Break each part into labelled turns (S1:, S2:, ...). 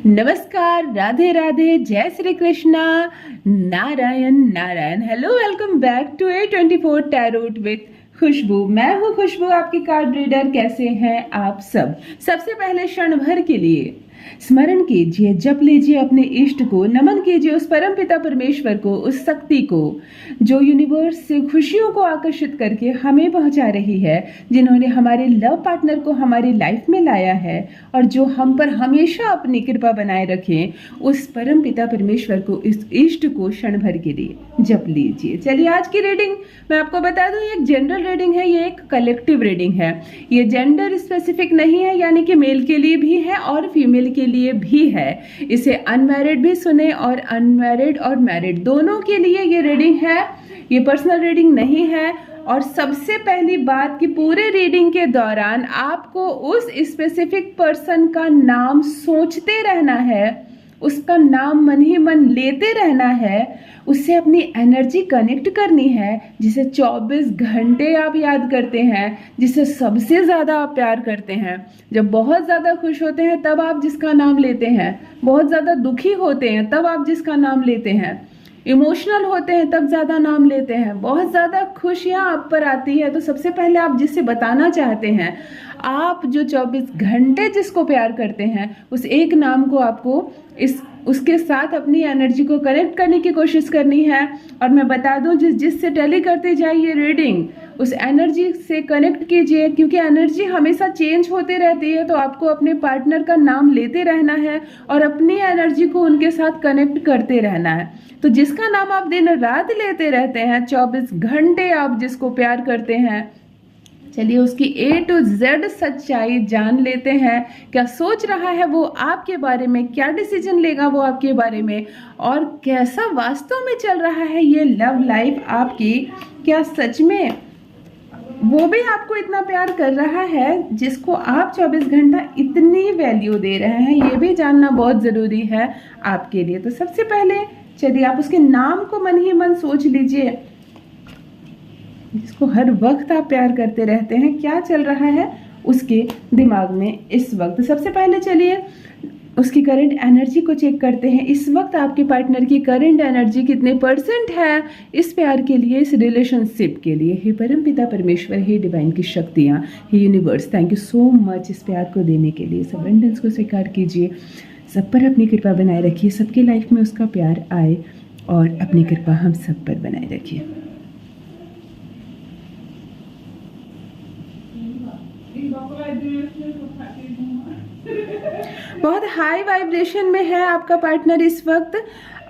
S1: नमस्कार, राधे राधे, जय Shri Krishna, Narayan Narayan. Hello, welcome back to A24 tarot with Khushbu. मैं हूँ खुशबू, आपकी कार्ड रीडर। कैसे हैं आप सब? सबसे पहले क्षण भर के लिए स्मरण कीजिए, जप लीजिए अपने इष्ट को, नमन कीजिए उस परम पिता परमेश्वर को, उस शक्ति को जो यूनिवर्स से खुशियों को आकर्षित करके हमें पहुंचा रही है, जिन्होंने हमारे लव पार्टनर को हमारी लाइफ में लाया है और जो हम पर हमेशा अपनी कृपा बनाए रखें, उस परम पिता परमेश्वर को, इस इष्ट को क्षण भर के लिए जप लीजिए। चलिए, आज की रीडिंग मैं आपको बता दूं, ये एक जनरल रीडिंग है, ये एक कलेक्टिव रीडिंग है। ये जेंडर स्पेसिफिक नहीं है, यानी कि मेल के लिए भी है और फीमेल के लिए भी है। इसे अनमैरिड भी सुने और अनमैरिड और मैरिड दोनों के लिए ये रीडिंग है। ये पर्सनल रीडिंग नहीं है। और सबसे पहली बात कि पूरे रीडिंग के दौरान आपको उस स्पेसिफिक पर्सन का नाम सोचते रहना है, उसका नाम मन ही मन लेते रहना है, उससे अपनी एनर्जी कनेक्ट करनी है, जिसे 24 घंटे आप याद करते हैं, जिसे सबसे ज़्यादा आप प्यार करते हैं। जब बहुत ज़्यादा खुश होते हैं तब आप जिसका नाम लेते हैं, बहुत ज़्यादा दुखी होते हैं तब आप जिसका नाम लेते हैं, इमोशनल होते हैं तब ज़्यादा नाम लेते हैं, बहुत ज़्यादा खुशियाँ आप पर आती है तो सबसे पहले आप जिससे बताना चाहते हैं, आप जो 24 घंटे जिसको प्यार करते हैं, उस एक नाम को आपको उसके साथ अपनी एनर्जी को कनेक्ट करने की कोशिश करनी है। और मैं बता दूं, जिससे टैली करते जाइए रीडिंग, उस एनर्जी से कनेक्ट कीजिए, क्योंकि एनर्जी हमेशा चेंज होती रहती है। तो आपको अपने पार्टनर का नाम लेते रहना है और अपनी एनर्जी को उनके साथ कनेक्ट करते रहना है। तो जिसका नाम आप दिन रात लेते रहते हैं, 24 घंटे आप जिसको प्यार करते हैं, चलिए उसकी A to Z सच्चाई जान लेते हैं। क्या सोच रहा है वो आपके बारे में, क्या डिसीजन लेगा वो आपके बारे में, और कैसा वास्तव में चल रहा है ये लव लाइफ आपकी। क्या सच में वो भी आपको इतना प्यार कर रहा है जिसको आप 24 घंटा इतनी वैल्यू दे रहे हैं, ये भी जानना बहुत ज़रूरी है आपके लिए। तो सबसे पहले चलिए आप उसके नाम को मन ही मन सोच लीजिए, जिसको हर वक्त आप प्यार करते रहते हैं। क्या चल रहा है उसके दिमाग में इस वक्त? सबसे पहले चलिए उसकी करंट एनर्जी को चेक करते हैं। इस वक्त आपके पार्टनर की करंट एनर्जी कितने % है इस प्यार के लिए, इस रिलेशनशिप के लिए। हे परम पिता परमेश्वर, हे डिवाइन की शक्तियाँ, हे universe, thank you so much इस प्यार को देने के लिए। इस अबंडेंस को स्वीकार कीजिए, सब पर अपनी कृपा बनाए रखिए, सबकी लाइफ में उसका प्यार आए और अपनी कृपा हम सब पर बनाए रखिए। बहुत हाई वाइब्रेशन में है आपका पार्टनर इस वक्त,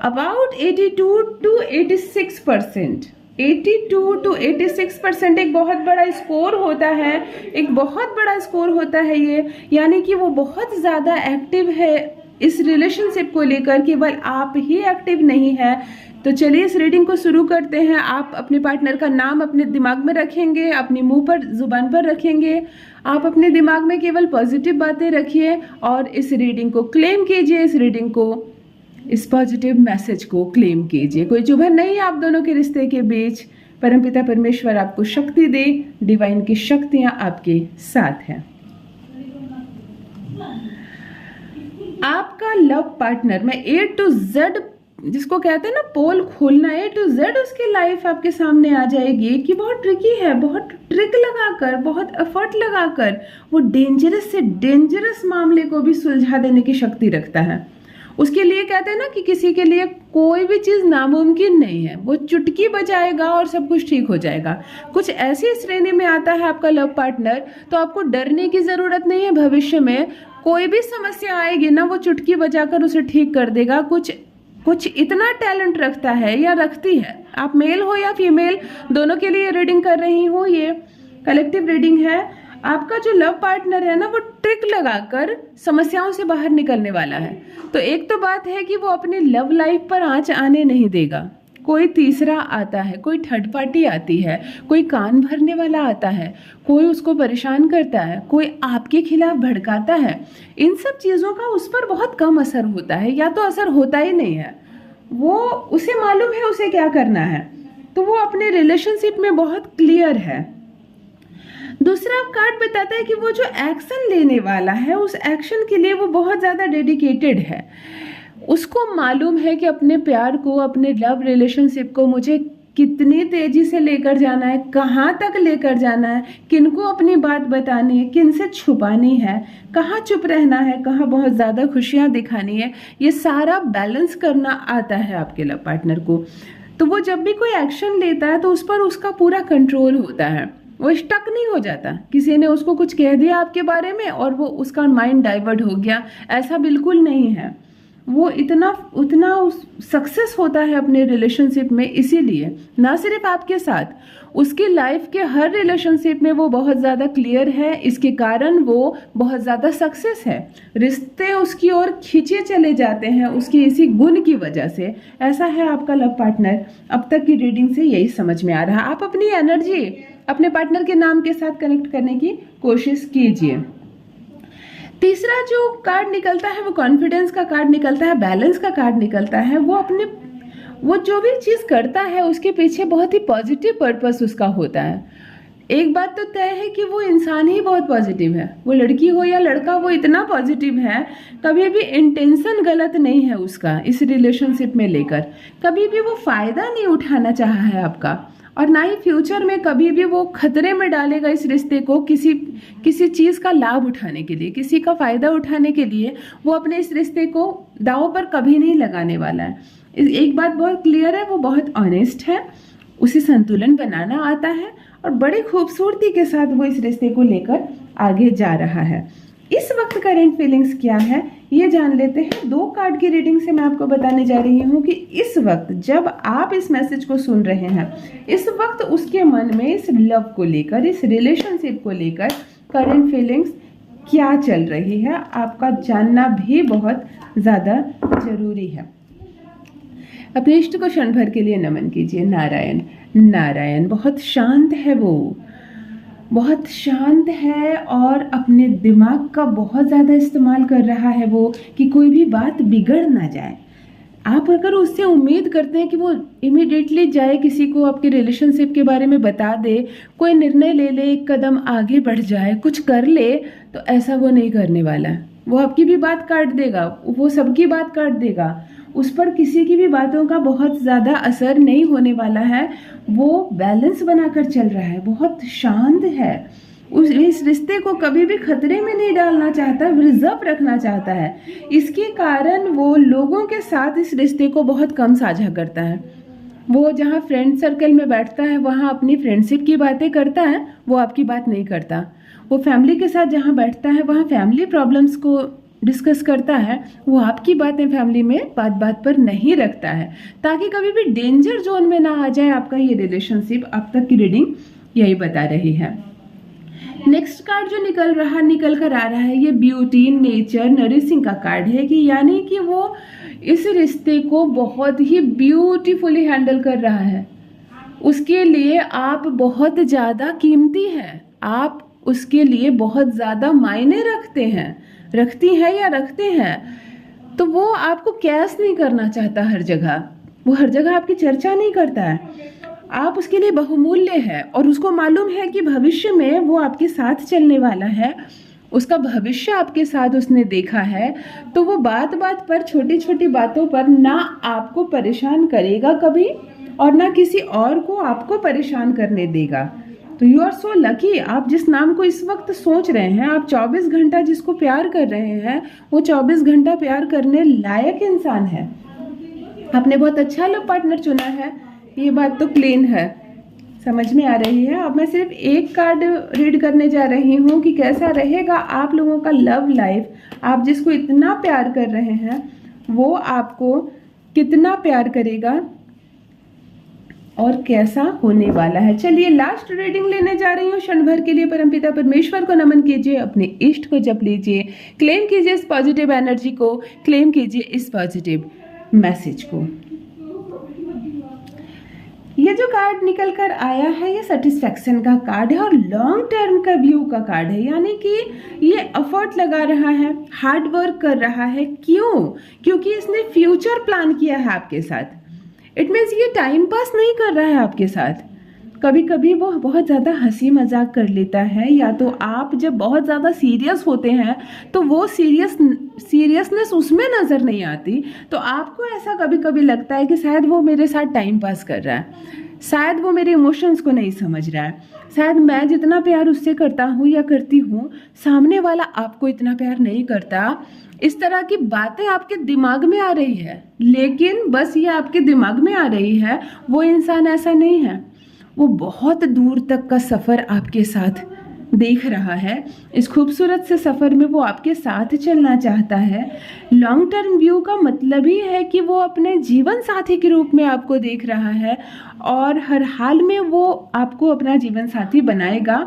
S1: अबाउट 82 to 86%। 82 to 86% एक बहुत बड़ा स्कोर होता है, एक बहुत बड़ा स्कोर होता है ये, यानी कि वो बहुत ज़्यादा एक्टिव है इस रिलेशनशिप को लेकर, केवल आप ही एक्टिव नहीं है। तो चलिए इस रीडिंग को शुरू करते हैं। आप अपने पार्टनर का नाम अपने दिमाग में रखेंगे, अपनी मुंह पर, जुबान पर रखेंगे। आप अपने दिमाग में केवल पॉजिटिव बातें रखिए और इस रीडिंग को क्लेम कीजिए, इस रीडिंग को, इस पॉजिटिव मैसेज को क्लेम कीजिए। कोई चुभन नहीं है आप दोनों के रिश्ते के बीच। परमपिता परमेश्वर आपको शक्ति दे, डिवाइन की शक्तियाँ आपके साथ हैं। आपका लव पार्टनर, मैं A to Z जिसको कहते हैं ना पोल खोलना, A to Z उसकी लाइफ आपके सामने आ जाएगी कि बहुत ट्रिकी है, बहुत ट्रिक लगाकर, बहुत एफर्ट लगाकर वो डेंजरस से डेंजरस मामले को भी सुलझा देने की शक्ति रखता है। उसके लिए कहते हैं ना कि किसी के लिए कोई भी चीज़ नामुमकिन नहीं है, वो चुटकी बजाएगा और सब कुछ ठीक हो जाएगा। कुछ ऐसी श्रेणी में आता है आपका लव पार्टनर, तो आपको डरने की ज़रूरत नहीं है। भविष्य में कोई भी समस्या आएगी ना, वो चुटकी बजाकर उसे ठीक कर देगा। कुछ इतना टैलेंट रखता है या रखती है। आप मेल हो या फीमेल, दोनों के लिए रीडिंग कर रही हूँ, ये कलेक्टिव रीडिंग है। आपका जो लव पार्टनर है ना, वो ट्रिक लगाकर समस्याओं से बाहर निकलने वाला है। तो एक तो बात है कि वो अपनी लव लाइफ पर आंच आने नहीं देगा। कोई तीसरा आता है, कोई थर्ड पार्टी आती है, कोई कान भरने वाला आता है, कोई उसको परेशान करता है, कोई आपके खिलाफ भड़काता है। इन सब चीज़ों का उस पर बहुत कम असर होता है, या तो असर होता ही नहीं है। वो, उसे मालूम है उसे क्या करना है, तो वो अपने रिलेशनशिप में बहुत क्लियर है। दूसरा कार्ड बताता है कि वो जो एक्शन लेने वाला है उस एक्शन के लिए वो बहुत ज़्यादा डेडिकेटेड है। उसको मालूम है कि अपने प्यार को, अपने लव रिलेशनशिप को मुझे कितनी तेजी से लेकर जाना है, कहाँ तक लेकर जाना है, किनको अपनी बात बतानी है, किन से छुपानी है, कहाँ चुप रहना है, कहाँ बहुत ज़्यादा खुशियाँ दिखानी है, ये सारा बैलेंस करना आता है आपके लव पार्टनर को। तो वो जब भी कोई एक्शन लेता है तो उस पर उसका पूरा कंट्रोल होता है, वो स्टक नहीं हो जाता। किसी ने उसको कुछ कह दिया आपके बारे में और वो उसका माइंड डाइवर्ट हो गया, ऐसा बिल्कुल नहीं है। वो उतना सक्सेस होता है अपने रिलेशनशिप में, इसीलिए ना सिर्फ आपके साथ, उसकी लाइफ के हर रिलेशनशिप में वो बहुत ज़्यादा क्लियर है। इसके कारण वो बहुत ज़्यादा सक्सेस है, रिश्ते उसकी ओर खींचे चले जाते हैं उसकी इसी गुण की वजह से। ऐसा है आपका लव पार्टनर। अब तक की रीडिंग से यही समझ में आ रहा है। आप अपनी एनर्जी अपने पार्टनर के नाम के साथ कनेक्ट करने की कोशिश कीजिए। तीसरा जो कार्ड निकलता है वो कॉन्फिडेंस का कार्ड निकलता है, बैलेंस का कार्ड निकलता है। वो जो भी चीज़ करता है उसके पीछे बहुत ही पॉजिटिव पर्पस उसका होता है। एक बात तो तय है कि वो इंसान ही बहुत पॉजिटिव है, वो लड़की हो या लड़का, वो इतना पॉजिटिव है। कभी भी इंटेंशन गलत नहीं है उसका इस रिलेशनशिप में लेकर, कभी भी वो फ़ायदा नहीं उठाना चाहा है आपका, और ना ही फ्यूचर में कभी भी वो खतरे में डालेगा इस रिश्ते को। किसी चीज़ का लाभ उठाने के लिए, किसी का फ़ायदा उठाने के लिए वो अपने इस रिश्ते को दांव पर कभी नहीं लगाने वाला है। एक बात बहुत क्लियर है, वो बहुत ऑनेस्ट है, उसे संतुलन बनाना आता है और बड़ी खूबसूरती के साथ वो इस रिश्ते को लेकर आगे जा रहा है। इस वक्त करेंट फीलिंग्स क्या है ये जान लेते हैं। 2 कार्ड की रीडिंग से मैं आपको बताने जा रही हूँ कि इस वक्त जब आप इस मैसेज को सुन रहे हैं, इस वक्त उसके मन में इस लव को लेकर, इस रिलेशनशिप को लेकर करेंट फीलिंग्स क्या चल रही है, आपका जानना भी बहुत ज़्यादा जरूरी है। अपने इष्ट को क्षण भर के लिए नमन कीजिए। नारायण नारायण। बहुत शांत है वो, बहुत शांत है और अपने दिमाग का बहुत ज़्यादा इस्तेमाल कर रहा है वो, कि कोई भी बात बिगड़ ना जाए। आप अगर उससे उम्मीद करते हैं कि वो इमीडिएटली जाए, किसी को आपके रिलेशनशिप के बारे में बता दे, कोई निर्णय ले ले, एक कदम आगे बढ़ जाए, कुछ कर ले, तो ऐसा वो नहीं करने वाला। वो आपकी भी बात काट देगा, वो सबकी बात काट देगा, उस पर किसी की भी बातों का बहुत ज़्यादा असर नहीं होने वाला है। वो बैलेंस बनाकर चल रहा है, बहुत शांत है, इस रिश्ते को कभी भी खतरे में नहीं डालना चाहता, रिजर्व रखना चाहता है। इसके कारण वो लोगों के साथ इस रिश्ते को बहुत कम साझा करता है। वो जहाँ फ्रेंड सर्कल में बैठता है वहाँ अपनी फ्रेंडशिप की बातें करता है, वो आपकी बात नहीं करता। वो फैमिली के साथ जहाँ बैठता है वहाँ फैमिली प्रॉब्लम्स को डिस्कस करता है, वो आपकी बातें फैमिली में बात बात पर नहीं रखता है, ताकि कभी भी डेंजर जोन में ना आ जाए आपका ये रिलेशनशिप। अब तक की रीडिंग यही बता रही है। नेक्स्ट कार्ड जो निकल कर आ रहा है, ये ब्यूटी, नेचर, नरिशिंग का कार्ड है, कि यानी कि वो इस रिश्ते को बहुत ही ब्यूटीफुली हैंडल कर रहा है। उसके लिए आप बहुत ज़्यादा कीमती हैं, आप उसके लिए बहुत ज़्यादा मायने रखती हैं या रखते हैं। तो वो आपको कैश नहीं करना चाहता हर जगह, वो हर जगह आपकी चर्चा नहीं करता है। आप उसके लिए बहुमूल्य है और उसको मालूम है कि भविष्य में वो आपके साथ चलने वाला है, उसका भविष्य आपके साथ उसने देखा है। तो वो बात बात पर, छोटी छोटी बातों पर ना आपको परेशान करेगा कभी, और ना किसी और को आपको परेशान करने देगा। तो यू आर सो लकी। आप जिस नाम को इस वक्त सोच रहे हैं, आप 24 घंटा जिसको प्यार कर रहे हैं, वो 24 घंटा प्यार करने लायक इंसान है। आपने बहुत अच्छा लव पार्टनर चुना है, ये बात तो क्लीन है, समझ में आ रही है। अब मैं सिर्फ एक कार्ड रीड करने जा रही हूँ कि कैसा रहेगा आप लोगों का लव लाइफ। आप जिसको इतना प्यार कर रहे हैं वो आपको कितना प्यार करेगा और कैसा होने वाला है। चलिए लास्ट रीडिंग लेने जा रही हूँ क्षण भर के लिए। परमपिता परमेश्वर को नमन कीजिए, अपने इष्ट को जप लीजिए, क्लेम कीजिए इस पॉजिटिव एनर्जी को, क्लेम कीजिए इस पॉजिटिव मैसेज को। ये जो कार्ड निकल कर आया है ये सेटिस्फैक्शन का कार्ड है और लॉन्ग टर्म का व्यू का कार्ड है, यानी कि ये एफर्ट लगा रहा है, हार्ड वर्क कर रहा है। क्यों? क्योंकि इसने फ्यूचर प्लान किया है आपके साथ। इट मीन्स ये टाइम पास नहीं कर रहा है आपके साथ, कभी कभी वो बहुत ज़्यादा हंसी मजाक कर लेता है, या तो आप जब बहुत ज़्यादा सीरियस होते हैं तो वो सीरियसनेस उसमें नज़र नहीं आती, तो आपको ऐसा कभी कभी लगता है कि शायद वो मेरे साथ टाइम पास कर रहा है, शायद वो मेरे इमोशंस को नहीं समझ रहा है, शायद मैं जितना प्यार उससे करता हूँ या करती हूँ सामने वाला आपको इतना प्यार नहीं करता। इस तरह की बातें आपके दिमाग में आ रही है, लेकिन बस ये आपके दिमाग में आ रही है, वो इंसान ऐसा नहीं है। वो बहुत दूर तक का सफ़र आपके साथ देख रहा है, इस खूबसूरत से सफ़र में वो आपके साथ चलना चाहता है। लॉन्ग टर्म व्यू का मतलब ही है कि वो अपने जीवन साथी के रूप में आपको देख रहा है और हर हाल में वो आपको अपना जीवन साथी बनाएगा।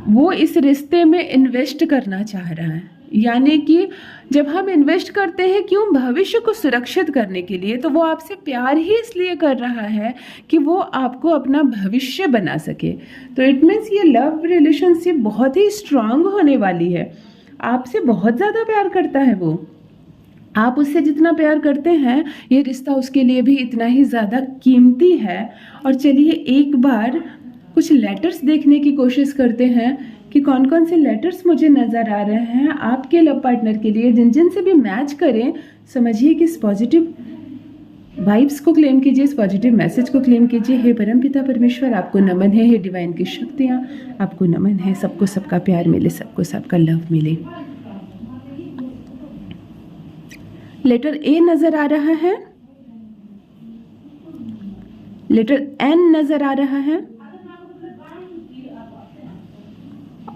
S1: वो इस रिश्ते में इन्वेस्ट करना चाह रहा है, यानी कि जब हम इन्वेस्ट करते हैं क्यों, भविष्य को सुरक्षित करने के लिए, तो वो आपसे प्यार ही इसलिए कर रहा है कि वो आपको अपना भविष्य बना सके। तो इट मीन्स ये लव रिलेशनशिप बहुत ही स्ट्रांग होने वाली है। आपसे बहुत ज़्यादा प्यार करता है वो, आप उससे जितना प्यार करते हैं ये रिश्ता उसके लिए भी इतना ही ज़्यादा कीमती है। और चलिए एक बार कुछ लेटर्स देखने की कोशिश करते हैं कि कौन कौन से लेटर्स मुझे नज़र आ रहे हैं आपके लव पार्टनर के लिए, जिन जिन से भी मैच करें। समझिए कि इस पॉजिटिव वाइब्स को क्लेम कीजिए, इस पॉजिटिव मैसेज को क्लेम कीजिए। हे परमपिता परमेश्वर, आपको नमन है। हे डिवाइन की शक्तियाँ, आपको नमन है। सबको सबका प्यार मिले, सबको सबका लव मिले। लेटर ए नज़र आ रहा है, लेटर एन नज़र आ रहा है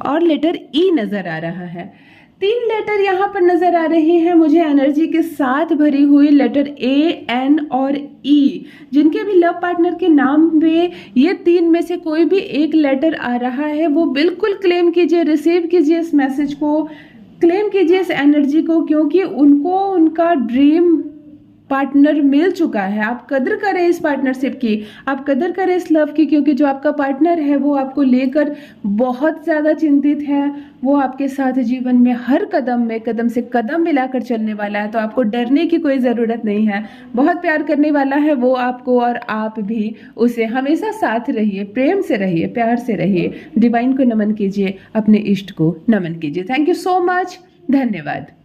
S1: और लेटर ई नज़र आ रहा है। 3 लेटर यहाँ पर नज़र आ रहे हैं मुझे एनर्जी के साथ भरी हुई, लेटर ए, एन और ई। जिनके भी लव पार्टनर के नाम में ये 3 में से कोई भी एक लेटर आ रहा है, वो बिल्कुल क्लेम कीजिए, रिसीव कीजिए इस मैसेज को, क्लेम कीजिए इस एनर्जी को, क्योंकि उनको उनका ड्रीम पार्टनर मिल चुका है। आप कदर करें इस पार्टनरशिप की, आप कदर करें इस लव की, क्योंकि जो आपका पार्टनर है वो आपको लेकर बहुत ज़्यादा चिंतित है। वो आपके साथ जीवन में हर कदम में कदम से कदम मिलाकर चलने वाला है, तो आपको डरने की कोई ज़रूरत नहीं है। बहुत प्यार करने वाला है वो आपको, और आप भी उसे हमेशा साथ रहिए, प्रेम से रहिए, प्यार से रहिए। डिवाइन को नमन कीजिए, अपने इष्ट को नमन कीजिए। थैंक यू सो मच, धन्यवाद।